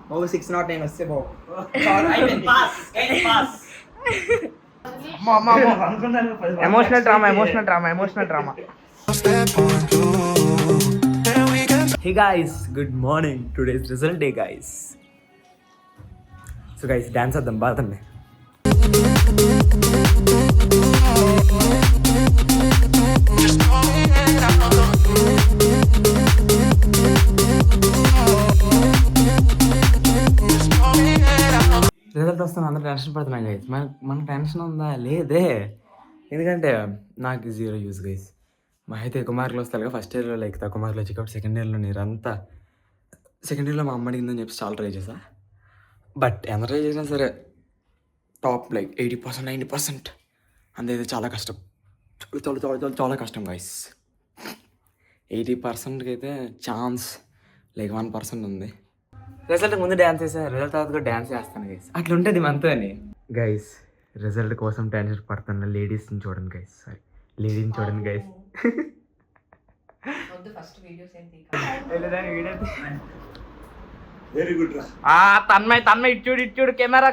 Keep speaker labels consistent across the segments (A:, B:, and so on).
A: బాబు 609 వస్తే బాబు
B: emotional drama. Hey guys, good morning. Today's result day guys. So guys, dance addam baadanne. Result వస్తాను అందరూ tension పడుతున్నాం guys. మన టెన్షన్ ఉందా లేదే, ఎందుకంటే నాకు 0 యూస్ గైస్. మా అయితే ఎక్కువ మార్కులు వస్తాయి కదా, ఫస్ట్ ఇయర్లో లైక్ తక్కువ మార్కులు వచ్చి కాబట్టి సెకండ్ ఇయర్లో నేనంతా సెకండ్ ఇయర్లో మా అమ్మ అడిగిందని చెప్పి చాలా ట్రై చేసా. బట్ ఎంత ట్రై చేసినా సరే టాప్ లైక్ 80% 90% అంతే. చాలా కష్టం, చాలా కష్టం గైస్. 80%కి అయితే ఛాన్స్ లైక్ 1% ఉంది. రిజల్ట్ ముందు డ్యాన్స్ చేసాను, రిజల్ట్ తర్వాత కూడా డ్యాన్స్ చేస్తాను గైస్. అట్లా ఉంటుంది మనతో అని గైస్. రిజల్ట్ కోసం టెన్షన్ పడుతున్న లేడీస్ని చూడండి గైస్. సారీ, లేడీని చూడండి గైస్.
A: వెరీ గుడ్ రా.
B: తన్మయ్ ఇచ్చుడు కెమెరా.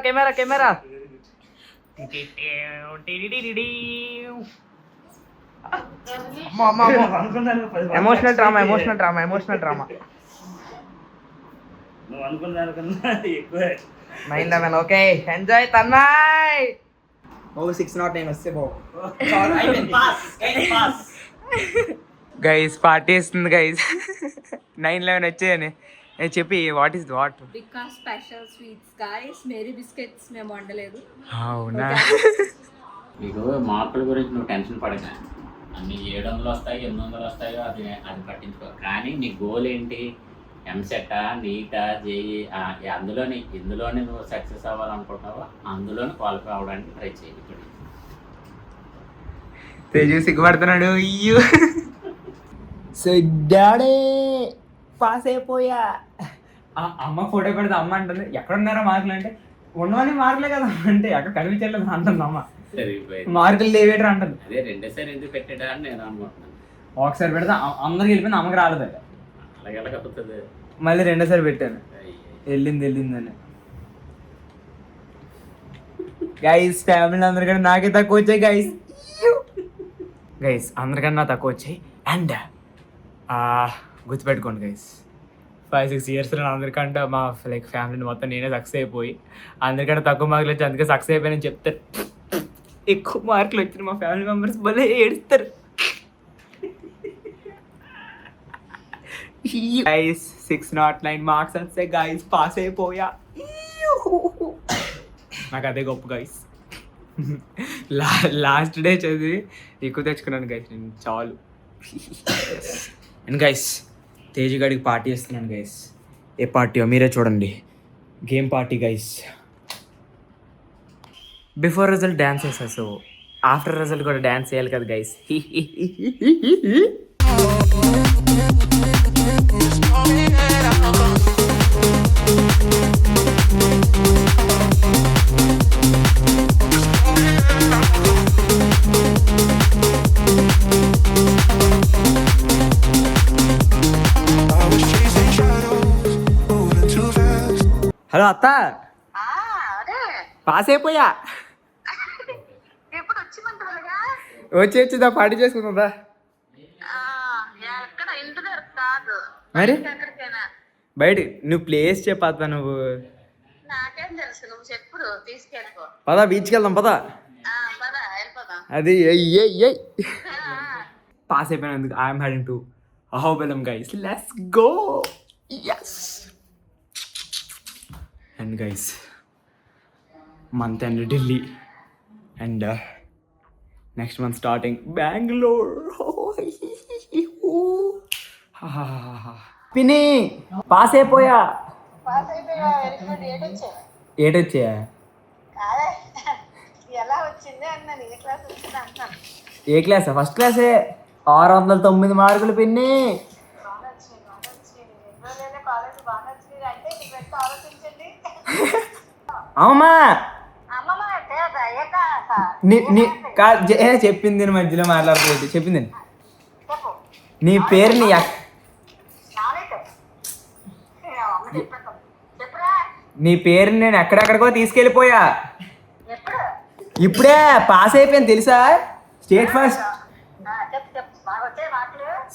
B: Emotional drama.
A: నువ్వు అనుకున్న దానికన్నా ఎక్కువే.
B: 911 ఓకే, ఎంజాయ్ తన్మయ్.
A: బాబు 609 వస్తే బాబు
B: గైస్ పార్టీ ఇస్తుంది గైస్. 911 వచ్చాయని చెప్పి what is what
C: because special sweets guys. Marie biscuits మేము వండలేదు.
B: అవునా?
D: మీకు మార్కుల గురించి నువ్వు టెన్షన్ పడక. అన్ని 700 వస్తాయి 800 వస్తాయో అది పట్టించుకో. కానీ నీ గోల్ ఏంటి? ఎంసెటా, నీటా, జేఈ, ఇందులోనే నువ్వు సక్సెస్ అవ్వాలనుకుంటున్నావో అందులోనే క్వాలిఫై అవ్వడానికి ట్రై చేయి. ఇప్పుడు
B: తేజు సిగ్గుపడుతున్నాడు. అయ్యో డాడీ పాస్ అయిపోయా. అమ్మ ఫోటో పెడితే అమ్మ అంటుంది ఎక్కడున్నారో మార్కులు అంటే ఉన్నవన్నీ మార్కులే కదా అంటే ఎక్కడ కనిపించలేదు అంటుంది అమ్మ. మార్కులు లేవేటర్ అంటుంది.
D: అదే రెండోసారి ఎందుకు పెట్టాడా అని నేను అనుకుంటున్నాను.
B: ఒకసారి పెడితే అందరికి వెళ్ళిపోయింది, అమ్మకి రాలేదు.
D: అలాగే ఎలాగవుతుంది?
B: మళ్ళీ రెండోసారి పెట్టాను, వెళ్ళిందని. గైస్ ఫ్యామిలీ అందరికన్నా నాకే తక్కువ వచ్చాయి గైస్ అందరికన్నా తక్కువ వచ్చాయి. అండ్ గుర్తుపెట్టుకోండి గైస్, 5-6 ఇయర్స్లో అందరికంటే మా లైక్ ఫ్యామిలీని మొత్తం నేనే సక్సెస్ అయిపోయి అందరికంటే తక్కువ మార్కులు వచ్చి అందుకే సక్సెస్ అయిపోయానని చెప్తారు. ఎక్కువ మార్కులు వచ్చిన మా ఫ్యామిలీ మెంబర్స్ భలే ఏడుస్తారు. గైస్ 609 మార్క్స్ వస్తే గైస్ పాస్ అయిపోయా. నాకు అదే గొప్ప గైస్. లాస్ట్ డే చదివి ఎక్కువ తెచ్చుకున్నాను గైస్ నేను, చాలు. అండ్ గైస్ తేజు గడికి పార్టీ ఇస్తున్నాను గైస్. ఏ పార్టీయో మీరే చూడండి. Game party guys. Before result dance వేసా, సో ఆఫ్టర్ రిజల్ట్ కూడా డ్యాన్స్ చేయాలి కదా గైస్. హలో అత్త, పాస్ అయిపోయా. వచ్చి పార్టీ చేసుకుందా మరి? బయట నువ్వు ప్లేస్ చెప్పా. నువ్వు పదా బీచ్కి వెళ్దాం పదా. అది పాస్ అయిపోయినందుకు I'm heading to Ahobilam guys. Let's go. Yes. And guys month end Delhi and next month starting Bengaluru. పిన్ని పాస్ అయిపోయా. ఏటొచ్చా? ఏ క్లాసా? ఫస్ట్ క్లాసే. 609 మార్కులు పిన్ని. అమ్మా చెప్పింది మధ్యలో మాట్లాడుతుంది. చెప్పింది నీ పేరు నీ నీ పేరు నేను ఎక్కడెక్కడికో తీసుకెళ్ళిపోయా. ఇప్పుడే పాస్ అయిపోయాను తెలుసా, స్టేట్ ఫస్ట్.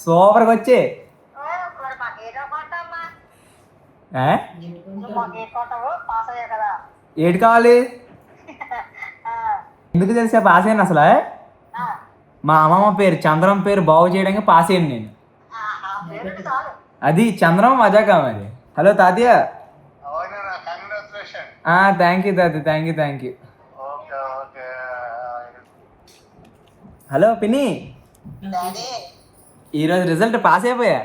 B: సూపర్గా వచ్చే. ఏడు కావాలి? ఎందుకు తెలుసా పాస్ అయ్యాను అసలు? మా అమ్మమ్మ పేరు చంద్రం పేరు బాగు చేయడానికి పాస్ అయ్యాను నేను. అది చంద్రం మజాకా మరి. హలో తాతయ్య. థ్యాంక్ యూ తాతయ్య, థ్యాంక్ యూ. హలో పిన్ని, ఈరోజు రిజల్ట్ పాస్ అయిపోయా.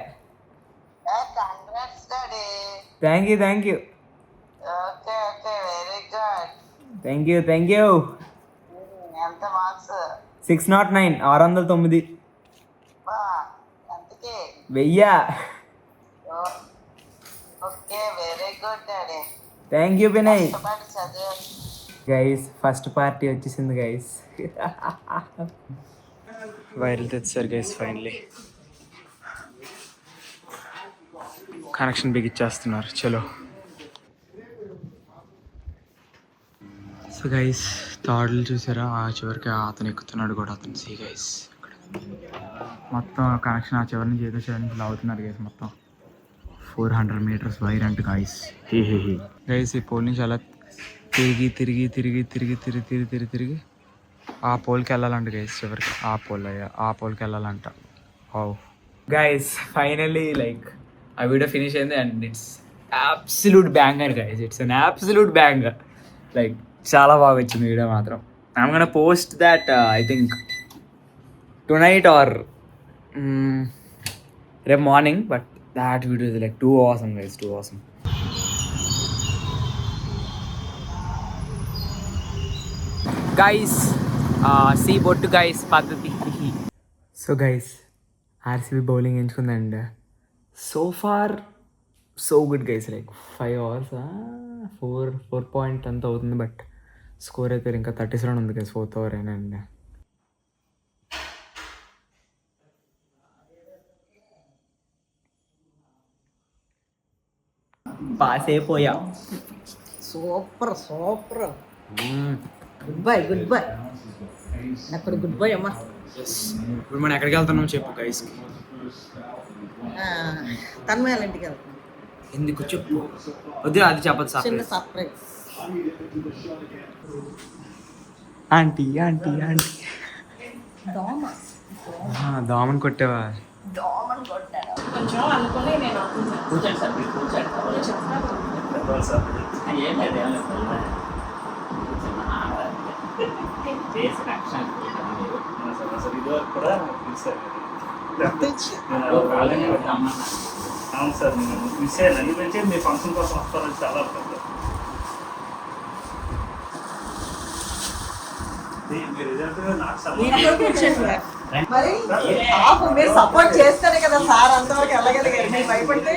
B: Thank you. Thank you. 609 609. 1000. Thank you Vinay. Guys first party వచ్చేసింది గైస్. వైరల్ తెచ్చారు గైస్ ఫైనలీ. కనెక్షన్ బిగిచ్చేస్తున్నారు. చలో. సో గైస్ తాడులు చూసారా, ఆ చివరికి అతను ఎక్కుతున్నాడు కూడా. అతను సీ గైస్ మొత్తం కనెక్షన్ ఆ చివరి నుంచి ఏదో చివరి నుంచి లాగుతున్నారు గైస్. మొత్తం 400 meters వైర్ అంట గైస్. గైస్ ఈ పోల్ నుంచి అలా తిరిగి ఆ పోల్కి వెళ్ళాలంట గైస్. చివరికి ఆ పోల్కి వెళ్ళాలంట. గైస్ ఫైనల్లీ లైక్ ఆ వీడియో ఫినిష్ అయింది and it's absolute banger guys. It's an absolute banger. Like చాలా బాగా వచ్చింది వీడియో మాత్రం. I'm gonna post that I think tonight or రేపు morning. But that video is like too awesome guys, too awesome. Guys see bottu guys paddati. So guys RCB bowling enchukundanడి. So far so good guys. like 5 hours 4 point అంత అవుతుంది. But score అయితే ఇంకా 37 ఉంది guys. 4th over అయినండి. Pass అయిపోయా.
E: Super. Good bye అక్కడ good bye అమ్మా.
B: ఇప్పుడు మనం ఎక్కడికి వెళ్తున్నాం చెప్పు గైస్.
E: తన్మయాల ఇంటికి వెళ్తాం.
B: ఎందుకు చెప్పు? వద్దు అది చెప్పదు.
E: చిన్న సర్ప్రైజ్.
B: ఆంటీ దోమని కొట్టావా?
C: దోమని కొట్టాను కొంచెం అనుకుని నేను
D: కూర్చోండి సార్, మీరు కూర్చోండి. ఏం లేదు చేసిన అక్షరం
F: అవును సార్, నేను మిస్ అయ్యాను. ఎందుకంటే మీ ఫంక్షన్ కోసం వస్తారని చాలా
E: మీరు సపోర్ట్ చేస్తారు కదా సార్, అంతవరకు వెళ్ళగలిగారు. మీరు భయపడితే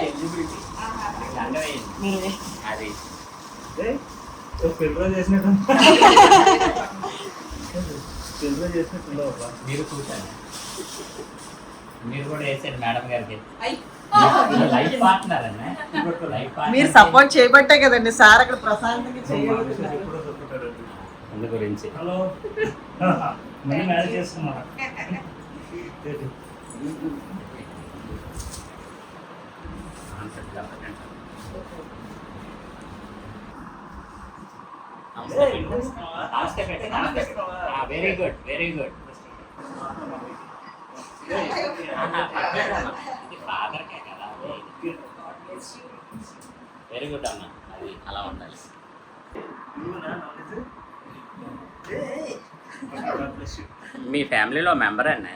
D: అది
F: ఫిల్టర్ చేసినట్టు
D: మీరు కూర్చోండి. మీరు కూడా వేసారు మేడం గారికి. లైఫ్ పార్ట్నర్ అన్న,
E: మీరు సపోర్ట్ చేయబట్టే కదండి సార్ అక్కడ ప్రశాంతంగా చేయగలుగుతున్నారు.
D: అందు గురించి.
F: హలో మనీ మేనేజ్ చేసుకున్నారా?
D: వెరీ గుడ్ ఫాదర్కే కదా. వెరీ గుడ్ అన్న, అది అలా ఉండాలి. మీ ఫ్యామిలీలో మెంబర్ అండి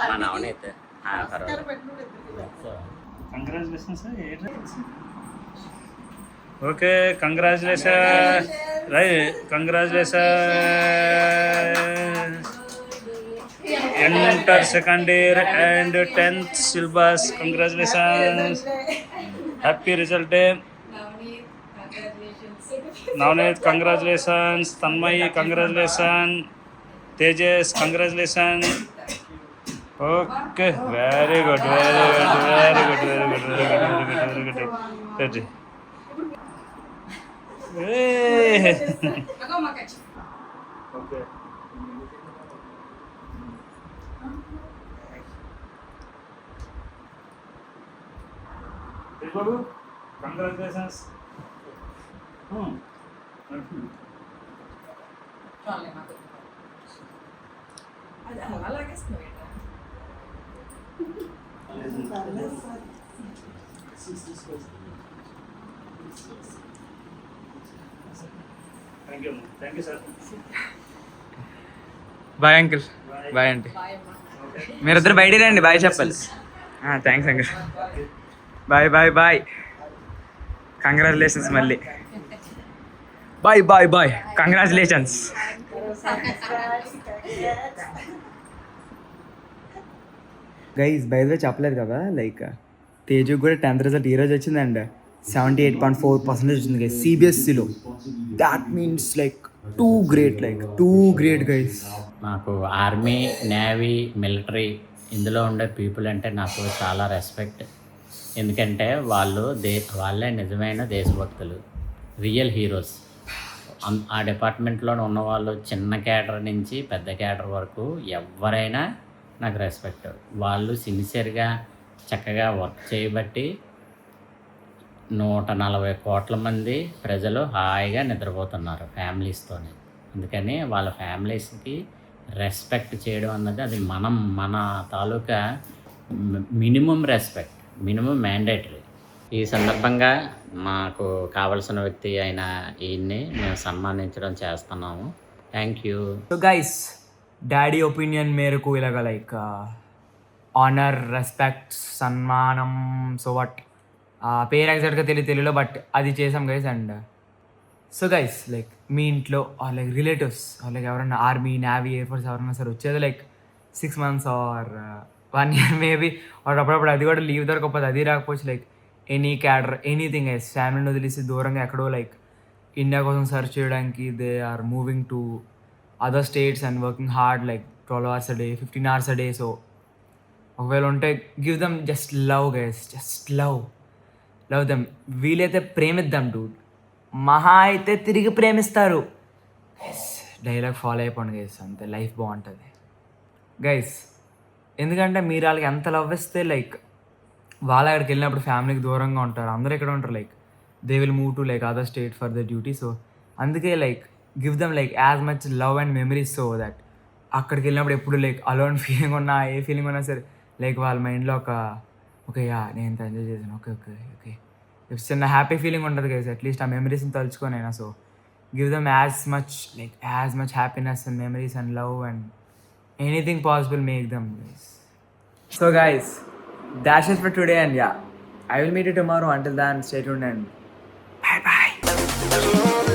D: మా Navneet.
F: Congratulations. Okay congratulation. Enter second year and 10th syllabus. Congratulations. Happy result day. Navneet congratulations. Tanmayi congratulation. Tejas congratulation. Okay very good. Okay బాబు congratulations. Thank you sir.
B: Bye uncle. Bye aunty. మీరిద్దరు బయటికి రండి, బాయ్ చెప్పాలి. Thanks uncle. Bye bye bye. Congratulations మళ్ళీ. Bye bye bye. Congratulations. Guys by the way చెప్పలేదు కదా, like తేజుకి కూడా 10th result ఈరోజు వచ్చిందండి. 78.4% వచ్చింది గైస్ సిబిఎస్సిలో. That means like too great guys.
D: నాకు ఆర్మీ, నేవీ, మిలిటరీ ఇందులో ఉండే పీపుల్ అంటే నాకు చాలా రెస్పెక్ట్. ఎందుకంటే వాళ్ళే నిజమైన దేశభక్తులు, రియల్ హీరోస్. ఆ డిపార్ట్మెంట్లో ఉన్న వాళ్ళు చిన్న క్యాడర్ నుంచి పెద్ద క్యాడర్ వరకు ఎవరైనా నాకు రెస్పెక్ట్. వాళ్ళు సిన్సియర్గా చక్కగా వర్క్ చేయబట్టి 140 కోట్ల మంది ప్రజలు హాయిగా నిద్రపోతున్నారు ఫ్యామిలీస్తోనే. అందుకని వాళ్ళ ఫ్యామిలీస్కి రెస్పెక్ట్ చేయడం అన్నది అది మన తాలూకా మినిమం రెస్పెక్ట్, మినిమం మ్యాండేటరీ. ఈ సందర్భంగా మాకు కావలసిన వ్యక్తి అయిన ఈయన్ని మేము సన్మానించడం చేస్తున్నాము. Thank you.
B: So guys, daddy opinion మేరకు ఇలాగ లైక్ ఆనర్, రెస్పెక్ట్, సన్మానం, సో వాట్ పేరు ఎగ్జాక్ట్గా తెలుగులో, బట్ అది చేసాం guys. And so guys like మీ ఇంట్లో లైక్ రిలేటివ్స్ లైక్ ఎవరైనా ఆర్మీ, నేవీ, ఎయిర్ ఫోర్స్ ఎవరైనా సరే వచ్చేది like 6 months or 1 year maybe, or అప్పుడప్పుడు అది కూడా లీవ్ దొరకకపోతే అది రాకపోవచ్చు. Like any cadre, anything guys, ఫ్యామిలీని వదిలేసి దూరంగా ఎక్కడో లైక్ ఇండియా కోసం సర్చ్ చేయడానికి they are moving to other states and working hard like 12 hours a day, 15 hours a day. So ఒకవేళ ఉంటే give them just love guys, just love them. వీలైతే ప్రేమిద్దాం డూడ్, మహా అయితే తిరిగి ప్రేమిస్తారు. డైలాగ్ ఫాలో అయిపోండి గైస్, అంతే లైఫ్ బాగుంటుంది గైస్. ఎందుకంటే మీరు వాళ్ళకి ఎంత లవ్ ఇస్తే లైక్ వాళ్ళ అక్కడికి వెళ్ళినప్పుడు ఫ్యామిలీకి దూరంగా ఉంటారు, అందరూ ఇక్కడ ఉంటారు. Like they will move to like other state for the duty. So అందుకే like give them like as much love and memories, so that అక్కడికి వెళ్ళినప్పుడు ఎప్పుడు లైక్ అలోన్ ఫీలింగ్ ఉన్నా, ఏ ఫీలింగ్ ఉన్నా సరే లైక్ వాళ్ళ మైండ్లో ఓకే నేను ఇంత ఎంజాయ్ చేశాను, ఓకే ఓకే ఓకే చిన్న హ్యాపీ ఫీలింగ్ ఉంటుంది గైస్. అట్లీస్ట్ ఆ మెమరీస్ని తలుచుకోనైనా. So give them as much happiness and memories and love and anything possible, make them guys. So guys, that's it for today, and yeah, I will meet you tomorrow. Until then, stay tuned and bye bye.